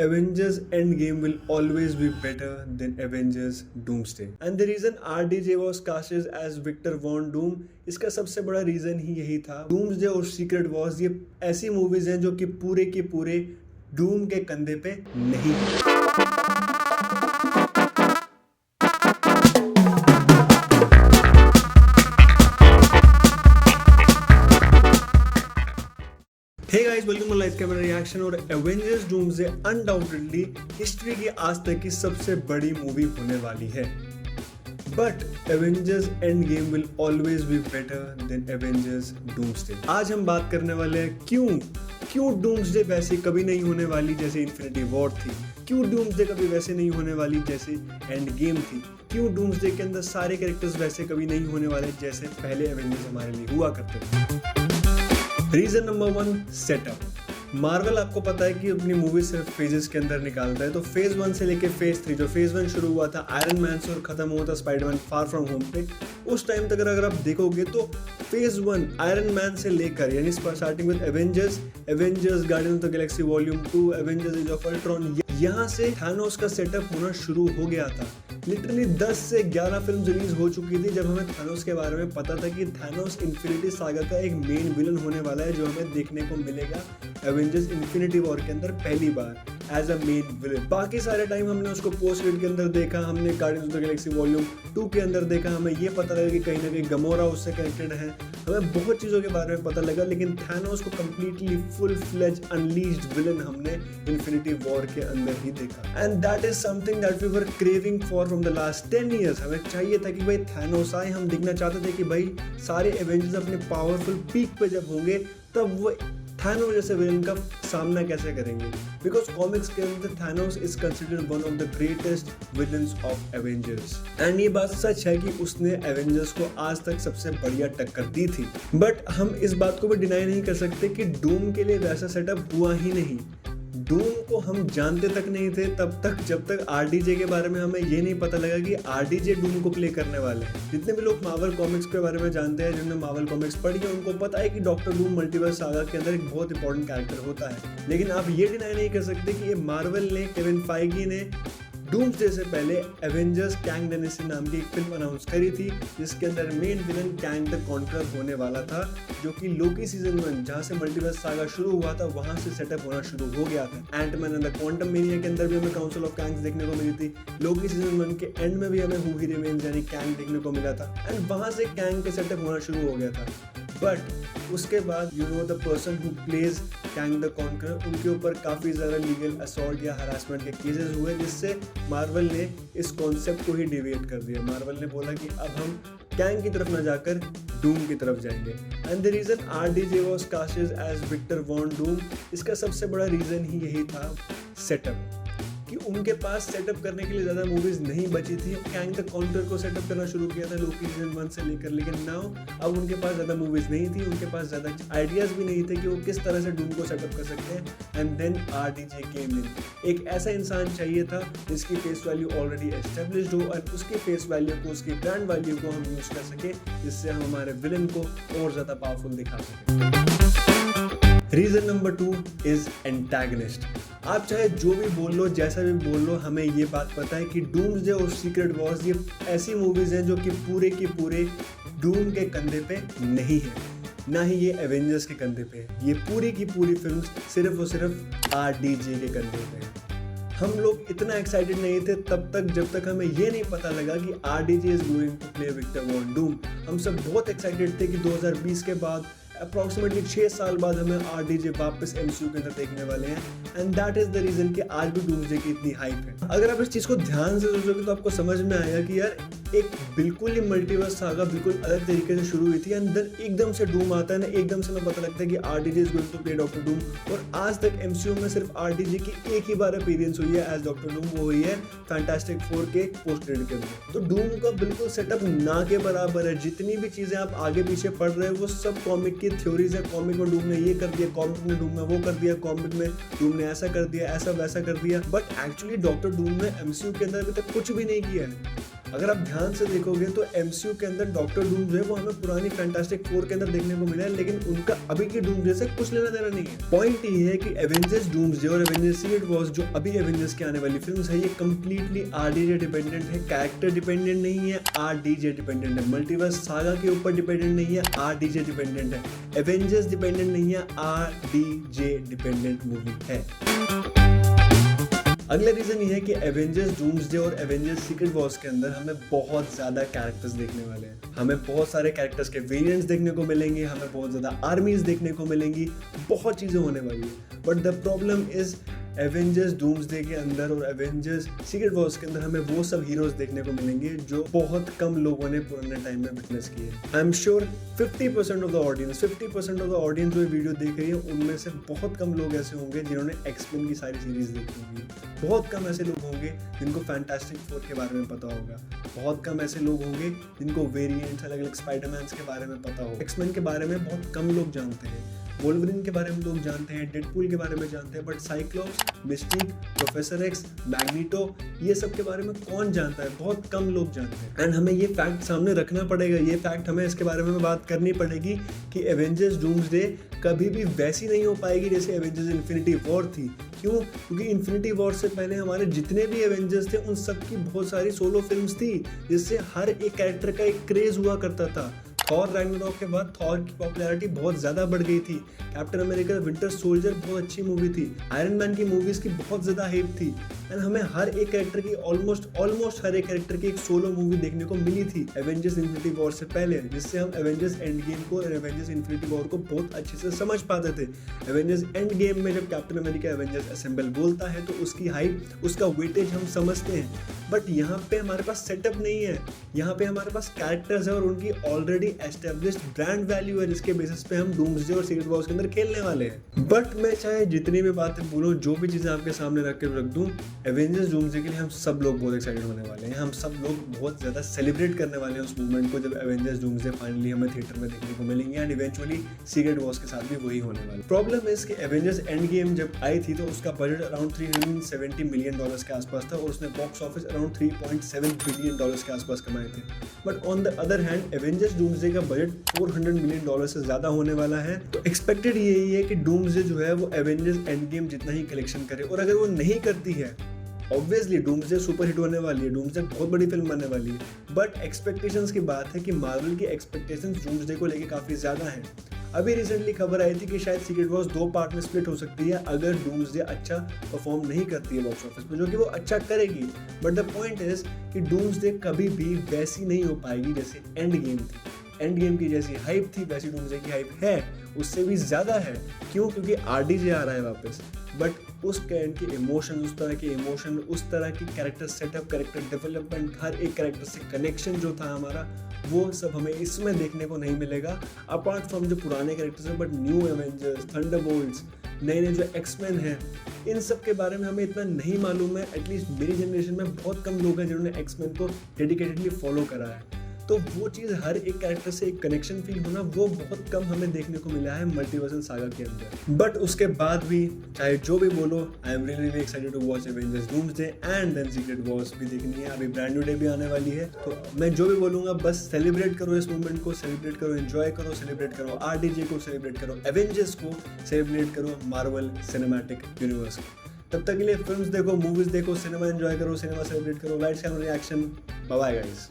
Avengers Endgame will always be better than Avengers Doomsday. And the reason RDJ was casted as Victor Von Doom, इसका सबसे बड़ा reason ही यही था। Doomsday और Secret Wars ये ऐसी मूवीज हैं जो कि पूरे के पूरे डूम के कंधे पे नहीं है। Hey guys, welcome to live camera reaction. और एवेंजर्स डूम्सडे अनडाउटेडली हिस्ट्री की आज तक की सबसे बड़ी मूवी होने वाली है। But Avengers end game will always be better than Avengers doomsday. आज हम बात करने वाले हैं क्यों डूम्सडे वैसे कभी नहीं होने वाली जैसे इन्फिनिटी वॉर थी, क्यों डूम्सडे कभी वैसे नहीं होने वाली जैसे एंड गेम थी, क्यों डूम्सडे के अंदर सारे कैरेक्टर्स वैसे कभी नहीं होने वाले जैसे पहले एवेंजर्स हमारे लिए हुआ करते थे। Reason number 1, setup. मार्वल आपको पता है कि अपनी मूवी सिर्फ फेजेस के अंदर निकालता है। तो फेज 1 से लेके फेज 3, जो फेज 1 शुरू हुआ था आयरन मैन से और खत्म हुआ था स्पाइडरमैन फार फ्रॉम होम पे, उस टाइम तक अगर आप देखोगे तो फेज 1 आयरन मैन से लेकर यानी starting with Avengers Guardians of the Galaxy volume 2, Avengers Age of Ultron, यहाँ से थानोस का सेटअप होना शुरू हो गया था। लिटरली 10 से 11 फिल्म रिलीज हो चुकी थी जब हमें थानोस के बारे में पता था कि थानोस इन्फिनिटी सागा का एक मेन विलन होने वाला है, जो हमें देखने को मिलेगा एवेंजर्स इन्फिनिटी वॉर के अंदर पहली बार एज अ मेन विलन। बाकी सारे टाइम हमने उसको पोस्ट क्रेडिट के अंदर देखा, हमने guardians of the Galaxy volume 2 के अंदर देखा, हमें ये पता लगा कि कहीं ना कहीं गमोरा उससे कनेक्टेड है, हमें बहुत चीज़ों के बारे में पता लगा। लेकिन थानोस को completely full fledge unleashed villain हमने इन्फिनिटी वॉर के अंदर ही देखा। And that is something that we were craving for from the last 10 years। हमें चाहिए था कि भाई थानोस आए, हम देखना चाहते थे कि भाई सारे एवेंजर्स अपने पावरफुल पीक पे जब होंगे तब वो थानोस जैसे विलन का सामना कैसे करेंगे। बिकॉज कॉमिक्स के अंदर Thanos is considered one of the greatest villains of Avengers. And ये बात सच है कि उसने एवेंजर्स को आज तक सबसे बढ़िया टक्कर दी थी। बट हम इस बात को भी डिनाई नहीं कर सकते कि डूम के लिए वैसा सेटअप हुआ ही नहीं। डूम को हम जानते तक नहीं थे तब तक जब तक आरडीजे के बारे में हमें ये नहीं पता लगा कि आरडीजे डूम को प्ले करने वाले हैं। जितने भी लोग मार्वल कॉमिक्स के बारे में जानते हैं, जिन्होंने मार्वल कॉमिक्स पढ़ी है, उनको पता है कि डॉक्टर डूम मल्टीवर्स सागा के अंदर एक बहुत इंपॉर्टेंट कैरेक्टर होता है। लेकिन आप ये डिनाई नहीं कर सकते कि ये मार्वल ने, केविन फाइगी ने डूम्सडे से पहले एवेंजर्स कैंग डायनेस्टी नाम की एक फिल्म अनाउंस करी थी, जिसके अंदर main villain Kang the conqueror होने वाला था, जो कि लोकी सीजन 1 जहां से मल्टीवर्स सागा शुरू हुआ था वहां से सेटअप होना शुरू हो गया था। Ant Man and the Quantumania के अंदर भी हमें काउंसिल ऑफ कैंग्स देखने को मिली थी। लोकी सीजन 1 के एंड में भी हमें हू ही रिमेन्स यानी कैंग देखने को मिला था। एंड वहां से कैंग का सेटअप होना शुरू हो गया था। बट उसके बाद you know the person who plays Kang the conqueror, उनके ऊपर काफ़ी ज़्यादा लीगल असॉल्ट या हरासमेंट के केसेस हुए, जिससे मार्वल ने इस कॉन्सेप्ट को ही डिविएट कर दिया। मार्वल ने बोला कि अब हम कैंग की तरफ ना जाकर डूम की तरफ जाएंगे। And the reason RDJ was casted as Victor Von Doom, इसका सबसे बड़ा रीज़न ही यही था, सेटअप। कि उनके पास सेटअप करने के लिए ज़्यादा मूवीज़ नहीं बची थी। कैंग द कॉन्करर को सेटअप करना शुरू किया था लोकी सीजन 1 से लेकर, लेकिन नाउ अब उनके पास ज़्यादा मूवीज़ नहीं थी, उनके पास ज़्यादा आइडियाज़ भी नहीं थे कि वो किस तरह से डूम को सेटअप कर सकते हैं। एंड देन आरडीजे केम इन। एक ऐसा इंसान चाहिए था जिसकी फेस वैल्यू ऑलरेडी एस्टेब्लिश्ड हो और उसकी फेस वैल्यू को, उसकी ब्रांड वैल्यू को हम यूज़ कर सके, जिससे हम हमारे विलन को और ज़्यादा पावरफुल दिखा सकें। Reason number 2 is antagonist. आप चाहे जो भी बोल लो, जैसा भी बोल लो, हमें ये बात पता है कि डूम्सडे और सीक्रेट वॉर्स ये ऐसी मूवीज हैं जो कि पूरे के पूरे डूम के कंधे पे नहीं है, ना ही ये एवेंजर्स के कंधे पे है। ये पूरी की पूरी फिल्म सिर्फ और सिर्फ आरडीजे के कंधे पे है। हम लोग इतना एक्साइटेड नहीं थे तब तक जब तक हमें ये नहीं पता लगा कि RDJ is going to play Victor Von Doom. हम सब बहुत एक्साइटेड थे कि 2020 के बाद अप्रॉक्सीमेटली 6 साल बाद हमें आरडीजे वापस एमसीयू के अंदर देखने वाले हैं। And that is the reason कि आज भी डूम्सडे की इतनी हाइप है। अगर आप इस चीज को ध्यान से सोचोगे तो आपको समझ में आएगा कि यार एक बिल्कुल ही मल्टीवर्स सागा बिल्कुल अलग तरीके से शुरू हुई थी, एंड देन एकदम से डूम आता है ना, एकदम से हमें पता लगता है कि RDJ is going to play Doctor Doom. और आज तक एमसीयू में सिर्फ आरडीजे की एक ही बार अपीयरेंस हुई है एज डॉक्टर डूम, वो हुई है फैंटास्टिक 4 के पोस्ट क्रेडिट के अंदर। तो डूम का बिल्कुल सेटअप ना के बराबर है। जितनी भी चीजें आप आगे पीछे पढ़ रहे हो वो सब कॉमिक की थ्योरीज है। कॉमिक में डूम ने ये कर दिया, कॉमिक में डूम ने वो कर दिया, कॉमिक में डूम ने ऐसा कर दिया, ऐसा वैसा कर दिया। बट एक्चुअली डॉक्टर डूम ने एमसीयू के अंदर अभी तक कुछ भी नहीं किया है। अगर आप ध्यान से देखोगे तो एमसीयू के अंदर डॉक्टर डूम जो है वो हमें पुरानी फैंटास्टिक फोर के अंदर देखने को मिला है, लेकिन उनका अभी की डूम्सडे से कुछ लेना देना नहीं है। पॉइंट ये है कि एवेंजर्स डूम्सडे और एवेंजर्स सीक्रेट वॉर्स जो अभी एवेंजर्स की आने वाली फिल्म है, ये कंप्लीटली आरडीजे डिपेंडेंट है, कैरेक्टर डिपेंडेंट नहीं है, आरडीजे डिपेंडेंट है। मल्टीवर्स सागा के ऊपर डिपेंडेंट नहीं है, आरडीजे डिपेंडेंट है। एवेंजर्स डिपेंडेंट नहीं है, आरडीजे डिपेंडेंट मूवी है। अगला रीजन ये है कि एवेंजर्स डूम्सडे और एवेंजर्स सीक्रेट वॉर्स के अंदर हमें बहुत ज्यादा कैरेक्टर्स देखने वाले हैं। हमें बहुत सारे कैरेक्टर्स के वेरिएंट्स देखने को मिलेंगे, हमें बहुत ज्यादा आर्मीज देखने को मिलेंगी, बहुत चीजें होने वाली है। But the problem is Avengers doomsday के अंदर और एवेंजर्स सीक्रेट वॉर्स के अंदर हमें वो सब हीरोज देखने को मिलेंगे जो बहुत कम लोगों ने पुराने टाइम में विटनेस किए। I am sure 50% of the audience जो ये वीडियो देख रही है उनमें से बहुत कम लोग ऐसे होंगे जिन्होंने एक्समेन की सारी सीरीज देखी होगी। बहुत कम ऐसे लोग होंगे जिनको फैंटास्टिक फोर के बारे में पता होगा। बहुत कम ऐसे लोग होंगे जिनको वेरिएंट्स अलग अलग स्पाइडरमैन के बारे में पता होगा। एक्समेन के बारे में बहुत कम लोग जानते हैं, वोल्वरिन के बारे में लोग जानते हैं, डेडपूल के बारे में जानते हैं, but cyclops, mistake, professor x, magneto, ये सब के बारे में कौन जानता है? बहुत कम लोग जानते हैं। एंड हमें ये फैक्ट सामने रखना पड़ेगा, ये फैक्ट हमें इसके बारे में बात करनी पड़ेगी कि एवेंजर्स डूम्सडे कभी भी वैसी नहीं हो पाएगी जैसे एवेंजर्स इन्फिनिटी वॉर थी। क्यों? क्योंकि इन्फिनिटी वॉर से पहले हमारे जितने भी एवेंजर्स थे उन सब की बहुत सारी सोलो फिल्म्स थी, जिससे हर एक कैरेक्टर का एक क्रेज हुआ करता था। थॉर रैग्नारोक के बाद थॉर की पॉपुलैरिटी बहुत ज़्यादा बढ़ गई थी। कैप्टन अमेरिका विंटर सोल्जर बहुत अच्छी मूवी थी। आयरन मैन की मूवीज़ की बहुत ज़्यादा हाइप थी। एंड हमें हर एक कैरेक्टर की ऑलमोस्ट हर एक कैरेक्टर की एक सोलो मूवी देखने को मिली थी एवेंजर्स इन्फिनिटी वॉर से पहले, जिससे हम एवेंजर्स एंड गेम को और एवेंजर्स इन्फिनिटी वॉर को बहुत अच्छे से समझ पाते थे। एवेंजर्स एंड गेम में जब कैप्टन अमेरिका एवेंजर्स असेंबल बोलता है तो उसकी हाइप, उसका वेटेज हम समझते हैं। बट यहाँ पे हमारे पास सेटअप नहीं है, यहाँ पे हमारे पास कैरेक्टर्स है और उनकी ऑलरेडी एस्टेब्लिश्ड ब्रांड वैल्यू है, जिसके बेसिस पे हम डूम्सडे और सीक्रेट वॉर्स के अंदर खेलने वाले हैं। बट मैं चाहे जितनी भी बातें बोलूँ, जो भी चीज़ें आपके सामने रख के रख दूँ, एवेंजर्स डूम्सडे के लिए हम सब लोग बहुत एक्साइटेड होने वाले हैं। हम सब लोग बहुत ज़्यादा सेलिब्रेट करने वाले हैं उस मूवमेंट को जब एवेंजर्स डूम्सडे फाइनली हमें थिएटर में देखने को मिलेंगे। एंड इवेंचुअली सीक्रेट वॉर्स के साथ भी वही होने वाला है। प्रॉब्लम इज कि एवेंजर्स एंड गेम जब आई थी तो उसका बजट अराउंड $370 मिलियन के आसपास था और उसने बॉक्स ऑफिस अराउंड $3.7 बिलियन के आसपास कमाए थे। But on the other hand Avengers doomsday का बजट $400 मिलियन से ज़्यादा होने वाला है। तो एक्सपेक्टेड यही है कि डूम्सडे जो है वो एवेंजर्स एंड गेम जितना ही कलेक्शन करे, और अगर वो नहीं करती है ऑब्वियसली डूम्सडे सुपर हिट होने वाली है, डूम्सडे बहुत बड़ी फिल्म बनने वाली है। बट एक्सपेक्टेशंस की बात है कि मार्वल की एक्सपेक्टेशंस डूम्सडे को लेके काफ़ी ज़्यादा हैं। अभी रिसेंटली खबर आई थी कि शायद सीक्रेट वॉर्स 2 पार्ट में स्प्लिट हो सकती है अगर डूम्सडे अच्छा परफॉर्म नहीं करती है बॉक्स ऑफिस में, जो कि वो अच्छा करेगी। बट द पॉइंट इज कि डूम्सडे कभी भी वैसी नहीं हो पाएगी जैसे एंड गेम थी। एंड गेम की जैसी हाइप थी वैसी डूम्सडे की हाइप है, उससे भी ज़्यादा है। क्यों? क्योंकि आरडीजे आ रहा है वापस। बट उस कैरेक्टर के इमोशन, उस तरह के इमोशन, उस तरह की कैरेक्टर सेटअप, कैरेक्टर डेवलपमेंट, हर एक कैरेक्टर से कनेक्शन जो था हमारा, वो सब हमें इसमें देखने को नहीं मिलेगा। अपार्ट फ्रॉम जो पुराने कैरेक्टर्स हैं, बट न्यू एवेंजर्स, थंडरबोल्ट्स, नए नए जो एक्समैन हैं, इन सब के बारे में हमें इतना नहीं मालूम है। एटलीस्ट मेरी जनरेशन में बहुत कम लोग हैं जिन्होंने एक्समैन को डेडिकेटेडली फॉलो करा है। तो वो चीज़, हर एक कैरेक्टर से एक कनेक्शन फील होना, वो बहुत कम हमें देखने को मिला है मल्टीवर्सल सागा के अंदर। बट उसके बाद भी चाहे जो भी बोलो, I am really excited to watch Avengers Doomsday and then Secret Wars भी देखनी है। अभी ब्रांड न्यू डे भी आने वाली है, तो मैं जो भी बोलूँगा बस सेलिब्रेट करो इस मूवमेंट को, सेलिब्रेट करो, एंजॉय करो, सेलिब्रेट करो आरडीजे को, सेलिब्रेट करो एवेंजर्स को, सेलिब्रेट करो मार्वल सिनेमैटिक यूनिवर्स को। तब तक के लिए फिल्म्स देखो, मूवीज देखो, सिनेमा एंजॉय करो, सिनेमा सेलिब्रेट करो। Lights camera action, bye bye guys.